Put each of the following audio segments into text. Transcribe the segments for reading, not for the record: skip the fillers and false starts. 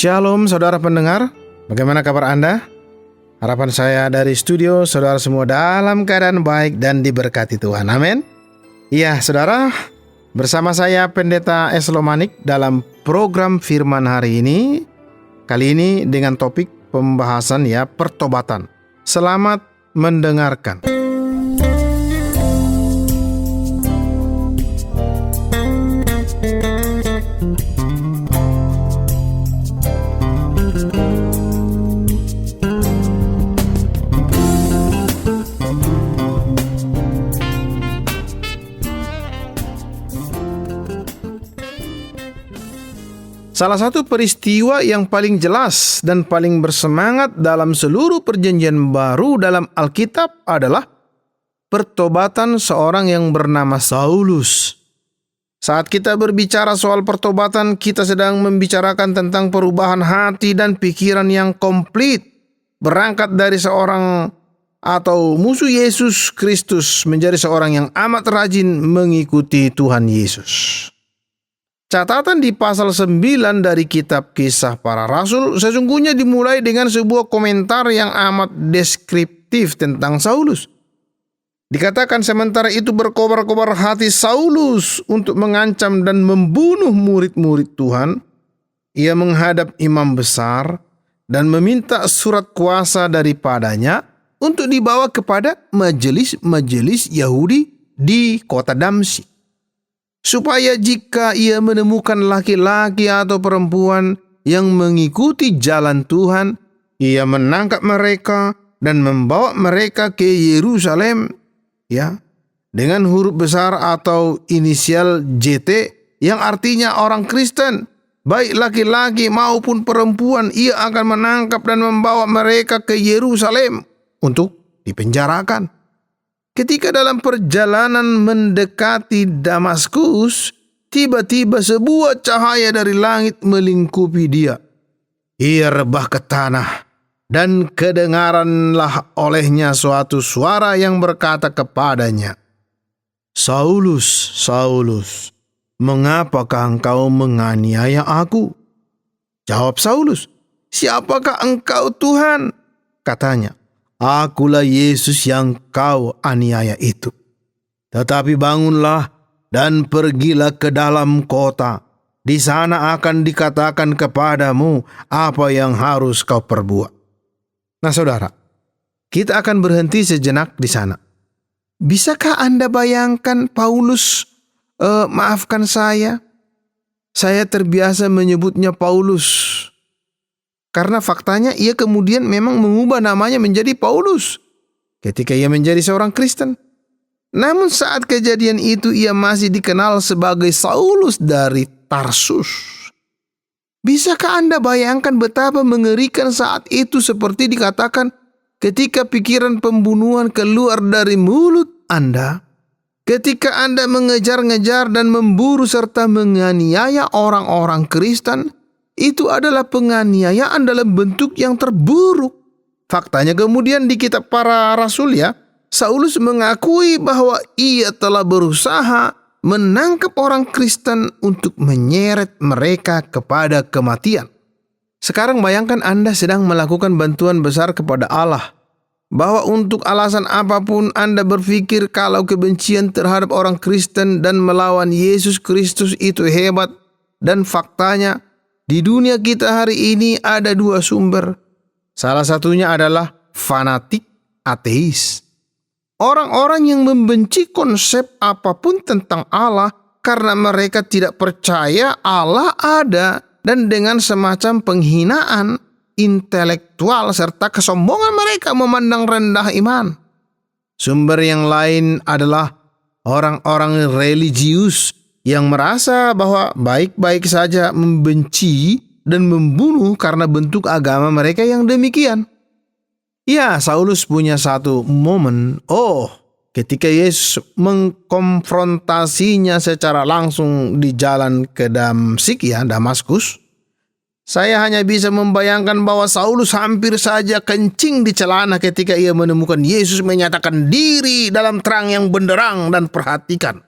Shalom saudara pendengar, bagaimana kabar Anda? Harapan saya dari studio, saudara semua dalam keadaan baik dan diberkati Tuhan, amin. Iya saudara, bersama saya Pendeta Eslo Manik dalam program Firman hari ini. Kali ini dengan topik pembahasan pertobatan. Selamat mendengarkan. Salah satu peristiwa yang paling jelas dan paling bersemangat dalam seluruh perjanjian baru dalam Alkitab adalah pertobatan seorang yang bernama Saulus. Saat kita berbicara soal pertobatan, kita sedang membicarakan tentang perubahan hati dan pikiran yang komplit, berangkat dari seorang atau musuh Yesus Kristus menjadi seorang yang amat rajin mengikuti Tuhan Yesus. Catatan di pasal 9 dari kitab Kisah Para Rasul sesungguhnya dimulai dengan sebuah komentar yang amat deskriptif tentang Saulus. Dikatakan sementara itu berkobar-kobar hati Saulus untuk mengancam dan membunuh murid-murid Tuhan. Ia menghadap imam besar dan meminta surat kuasa daripadanya untuk dibawa kepada majelis-majelis Yahudi di kota Damsyik, supaya jika ia menemukan laki-laki atau perempuan yang mengikuti jalan Tuhan, ia menangkap mereka dan membawa mereka ke Yerusalem, dengan huruf besar atau inisial JT yang artinya orang Kristen, baik laki-laki maupun perempuan. Ia akan menangkap dan membawa mereka ke Yerusalem untuk dipenjarakan. Ketika dalam perjalanan mendekati Damaskus, tiba-tiba sebuah cahaya dari langit melingkupi dia. Ia rebah ke tanah, dan kedengaranlah olehnya suatu suara yang berkata kepadanya, "Saulus, Saulus, mengapakah engkau menganiaya aku?" Jawab Saulus, "Siapakah engkau Tuhan?" Katanya, "Akulah Yesus yang kau aniaya itu. Tetapi bangunlah dan pergilah ke dalam kota. Di sana akan dikatakan kepadamu apa yang harus kau perbuat." Nah saudara, kita akan berhenti sejenak di sana. Bisakah Anda bayangkan Paulus, maafkan saya terbiasa menyebutnya Paulus. Karena faktanya ia kemudian memang mengubah namanya menjadi Paulus ketika ia menjadi seorang Kristen. Namun saat kejadian itu ia masih dikenal sebagai Saulus dari Tarsus. Bisakah Anda bayangkan betapa mengerikan saat itu, seperti dikatakan ketika pikiran pembunuhan keluar dari mulut Anda, ketika Anda mengejar-ngejar dan memburu serta menganiaya orang-orang Kristen. Itu adalah penganiayaan dalam bentuk yang terburuk. Faktanya kemudian di kitab Para Rasul Saulus mengakui bahwa ia telah berusaha menangkap orang Kristen untuk menyeret mereka kepada kematian. Sekarang bayangkan Anda sedang melakukan bantuan besar kepada Allah, bahwa untuk alasan apapun Anda berpikir kalau kebencian terhadap orang Kristen dan melawan Yesus Kristus itu hebat, dan faktanya di dunia kita hari ini ada dua sumber. Salah satunya adalah fanatik ateis. Orang-orang yang membenci konsep apapun tentang Allah karena mereka tidak percaya Allah ada, dan dengan semacam penghinaan intelektual serta kesombongan mereka memandang rendah iman. Sumber yang lain adalah orang-orang religius yang merasa bahwa baik-baik saja membenci dan membunuh karena bentuk agama mereka yang demikian. Saulus punya satu momen, ketika Yesus mengkonfrontasinya secara langsung di jalan ke Damsyik, Damaskus. Saya hanya bisa membayangkan bahwa Saulus hampir saja kencing di celana ketika ia menemukan Yesus menyatakan diri dalam terang yang benderang. Dan perhatikan,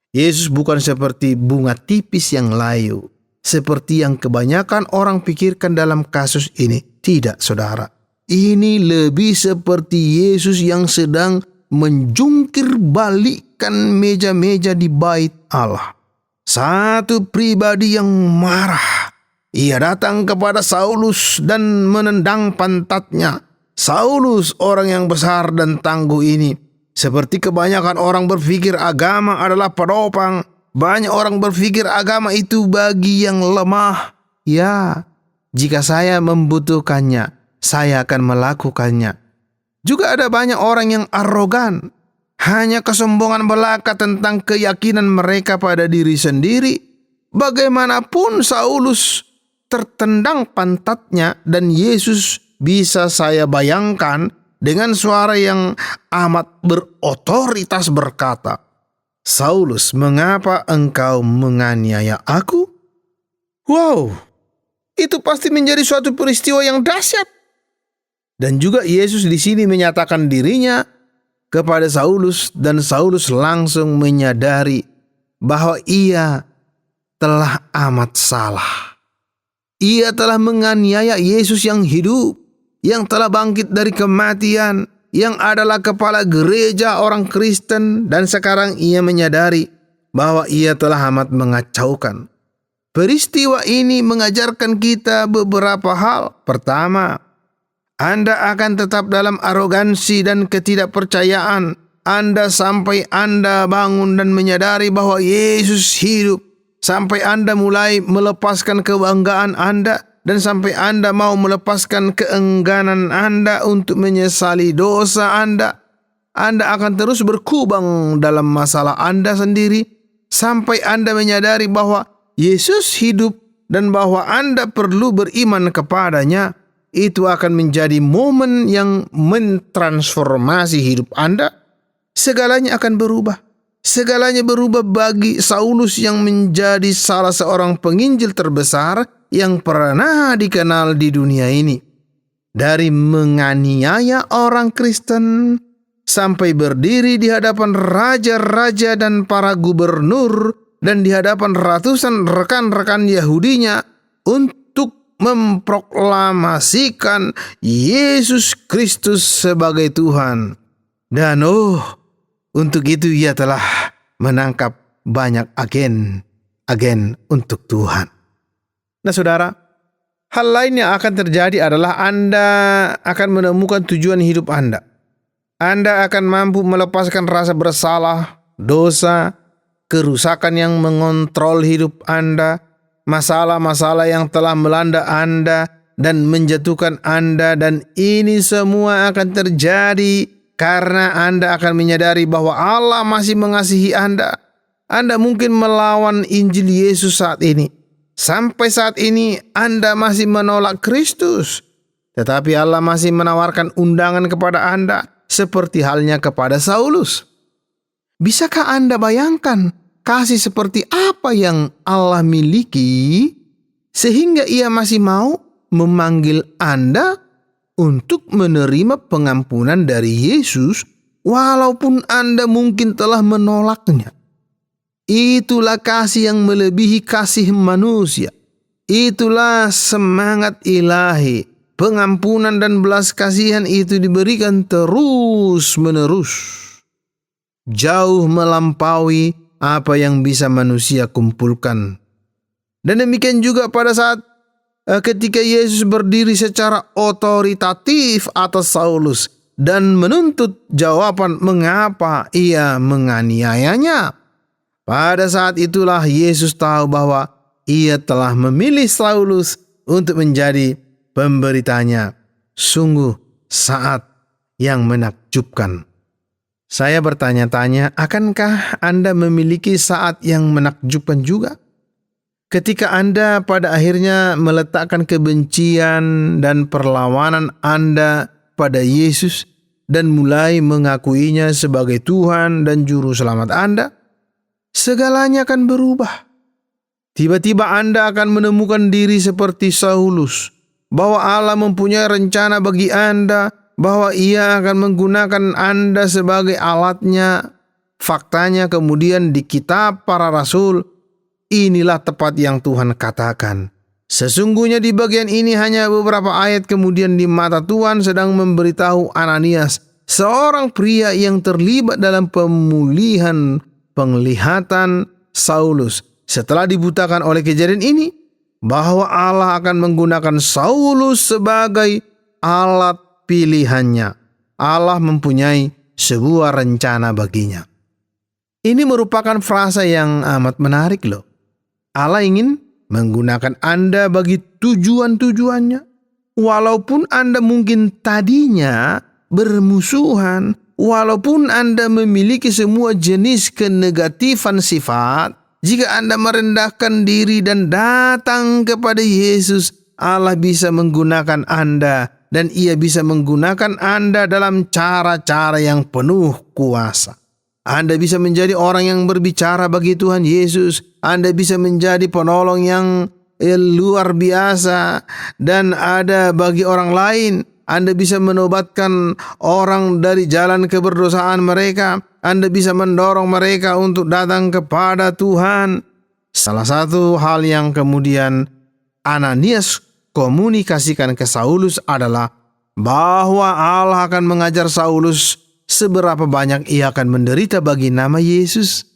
Yesus bukan seperti bunga tipis yang layu. seperti yang kebanyakan orang pikirkan dalam kasus ini. Tidak, saudara. Ini lebih seperti Yesus yang sedang menjungkir balikkan meja-meja di bait Allah. Satu pribadi yang marah. Ia datang kepada Saulus dan menendang pantatnya. Saulus, orang yang besar dan tangguh ini, seperti kebanyakan orang berpikir agama adalah penopang. Banyak orang berpikir agama itu bagi yang lemah. Ya, jika saya membutuhkannya, saya akan melakukannya. Juga ada banyak orang yang arogan. Hanya kesombongan belaka tentang keyakinan mereka pada diri sendiri. Bagaimanapun Saulus tertendang pantatnya, dan Yesus bisa saya bayangkan dengan suara yang amat berotoritas berkata, "Saulus, mengapa engkau menganiaya aku?" Wow, itu pasti menjadi suatu peristiwa yang dahsyat. Dan juga Yesus di sini menyatakan dirinya kepada Saulus, dan Saulus langsung menyadari bahwa ia telah amat salah. Ia telah menganiaya Yesus yang hidup, yang telah bangkit dari kematian, yang adalah kepala gereja orang Kristen, dan sekarang ia menyadari bahwa ia telah amat mengacaukan. Peristiwa ini mengajarkan kita beberapa hal. Pertama, Anda akan tetap dalam arogansi dan ketidakpercayaan Anda sampai Anda bangun dan menyadari bahwa Yesus hidup, sampai Anda mulai melepaskan kebanggaan Anda, dan sampai Anda mau melepaskan keengganan Anda untuk menyesali dosa Anda. Anda akan terus berkubang dalam masalah Anda sendiri sampai Anda menyadari bahwa Yesus hidup dan bahwa Anda perlu beriman kepadanya. Itu akan menjadi momen yang mentransformasi hidup Anda. Segalanya akan berubah. Segalanya berubah bagi Saulus yang menjadi salah seorang penginjil terbesar yang pernah dikenal di dunia ini. Dari menganiaya orang Kristen sampai berdiri di hadapan raja-raja dan para gubernur dan di hadapan ratusan rekan-rekan Yahudinya untuk memproklamasikan Yesus Kristus sebagai Tuhan. Dan untuk itu ia telah menangkap banyak agen untuk Tuhan. Nah saudara, hal lain yang akan terjadi adalah Anda akan menemukan tujuan hidup Anda. Anda akan mampu melepaskan rasa bersalah, dosa, kerusakan yang mengontrol hidup Anda, masalah-masalah yang telah melanda Anda dan menjatuhkan Anda, dan ini semua akan terjadi karena Anda akan menyadari bahwa Allah masih mengasihi Anda. Anda mungkin melawan Injil Yesus saat ini. Sampai saat ini Anda masih menolak Kristus, tetapi Allah masih menawarkan undangan kepada Anda seperti halnya kepada Saulus. Bisakah Anda bayangkan kasih seperti apa yang Allah miliki sehingga ia masih mau memanggil Anda untuk menerima pengampunan dari Yesus walaupun Anda mungkin telah menolaknya? Itulah kasih yang melebihi kasih manusia. Itulah semangat ilahi. Pengampunan dan belas kasihan itu diberikan terus menerus, jauh melampaui apa yang bisa manusia kumpulkan. Dan demikian juga pada saat ketika Yesus berdiri secara otoritatif atas Saulus dan menuntut jawaban mengapa ia menganiayanya. Pada saat itulah Yesus tahu bahwa ia telah memilih Saulus untuk menjadi pemberitanya. Sungguh saat yang menakjubkan. Saya bertanya-tanya, akankah Anda memiliki saat yang menakjubkan juga? Ketika Anda pada akhirnya meletakkan kebencian dan perlawanan Anda pada Yesus dan mulai mengakuinya sebagai Tuhan dan Juru Selamat Anda, segalanya akan berubah. Tiba-tiba Anda akan menemukan diri seperti Saulus, bahwa Allah mempunyai rencana bagi Anda, bahwa ia akan menggunakan Anda sebagai alatnya. Faktanya kemudian di kitab para rasul, inilah tepat yang Tuhan katakan. Sesungguhnya di bagian ini hanya beberapa ayat kemudian di mata Tuhan sedang memberitahu Ananias, seorang pria yang terlibat dalam pemulihan penglihatan Saulus setelah dibutakan oleh kejadian ini, bahwa Allah akan menggunakan Saulus sebagai alat pilihannya. Allah mempunyai sebuah rencana baginya. Ini merupakan frasa yang amat menarik loh. Allah ingin menggunakan Anda bagi tujuan-tujuannya. Walaupun Anda mungkin tadinya bermusuhan, walaupun Anda memiliki semua jenis kenegatifan sifat, jika Anda merendahkan diri dan datang kepada Yesus, Allah bisa menggunakan Anda dan Ia bisa menggunakan Anda dalam cara-cara yang penuh kuasa. Anda bisa menjadi orang yang berbicara bagi Tuhan Yesus. Anda bisa menjadi penolong yang luar biasa dan ada bagi orang lain. Anda bisa menobatkan orang dari jalan keberdosaan mereka. Anda bisa mendorong mereka untuk datang kepada Tuhan. Salah satu hal yang kemudian Ananias komunikasikan ke Saulus adalah bahwa Allah akan mengajar Saulus seberapa banyak ia akan menderita bagi nama Yesus.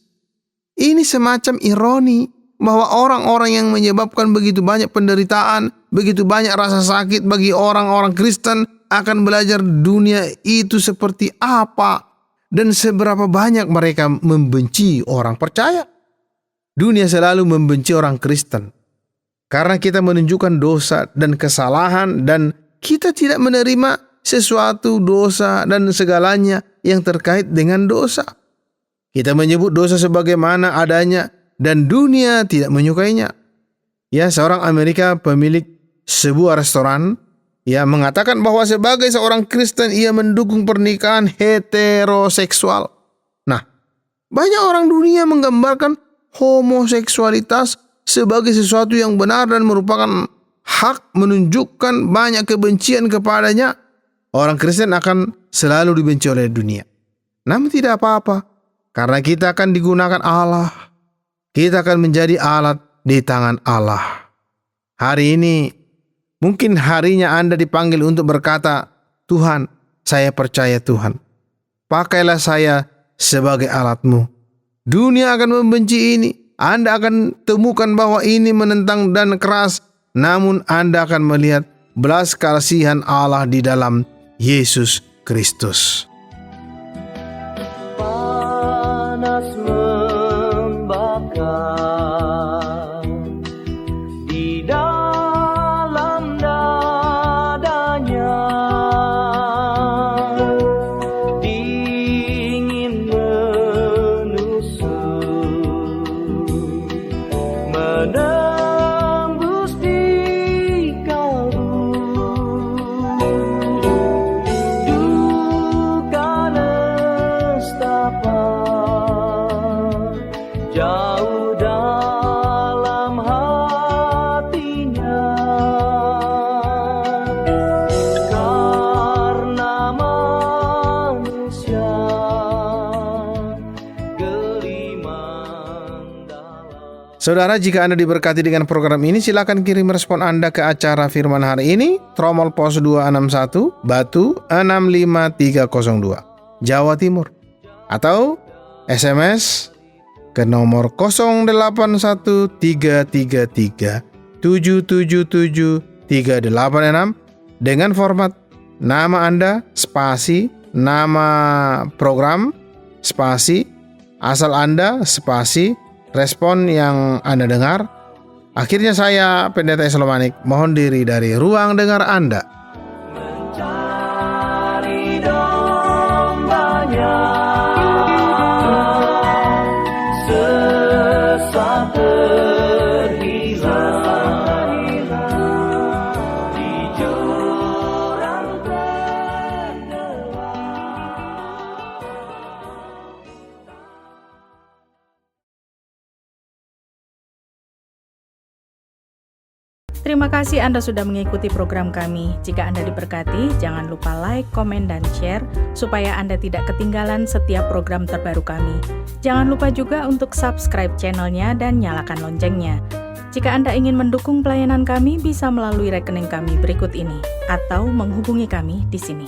Ini semacam ironi bahwa orang-orang yang menyebabkan begitu banyak penderitaan, begitu banyak rasa sakit bagi orang-orang Kristen akan belajar dunia itu seperti apa dan seberapa banyak mereka membenci orang percaya. Dunia selalu membenci orang Kristen karena kita menunjukkan dosa dan kesalahan dan kita tidak menerima sesuatu dosa dan segalanya yang terkait dengan dosa. Kita menyebut dosa sebagaimana adanya dan dunia tidak menyukainya. Ya, seorang Amerika pemilik sebuah restoran mengatakan bahwa sebagai seorang Kristen ia mendukung pernikahan heteroseksual. Nah, banyak orang dunia menggambarkan homoseksualitas sebagai sesuatu yang benar dan merupakan hak, menunjukkan banyak kebencian kepadanya. Orang Kristen akan selalu dibenci oleh dunia. Namun tidak apa-apa, karena kita akan digunakan Allah. Kita akan menjadi alat di tangan Allah. Hari ini, mungkin harinya Anda dipanggil untuk berkata, Tuhan, saya percaya Tuhan. Pakailah saya sebagai alat-Mu. Dunia akan membenci ini. Anda akan temukan bahwa ini menentang dan keras. Namun Anda akan melihat belas kasihan Allah di dalam Yesus Kristus. Panas membakar di dalam dadanya, dingin menusuk, menembus di kalbu. Duka nestapa jauh dalam hatinya, karena manusia gelimang dalam. Saudara, jika Anda diberkati dengan program ini, silakan kirim respon Anda ke acara Firman hari ini, Tromol Pos 261, Batu 65302, Jawa Timur. Atau SMS ke nomor 081333777386 dengan format nama Anda, spasi, nama program, spasi, asal Anda, spasi, respon yang Anda dengar. Akhirnya saya, Pendeta Eslomanik, mohon diri dari ruang dengar Anda. Mencari dombanya, sesat Terima kasih Anda sudah mengikuti program kami. Jika Anda diberkati, jangan lupa like, komen, dan share supaya Anda tidak ketinggalan setiap program terbaru kami. Jangan lupa juga untuk subscribe channelnya dan nyalakan loncengnya. Jika Anda ingin mendukung pelayanan kami, bisa melalui rekening kami berikut ini atau menghubungi kami di sini.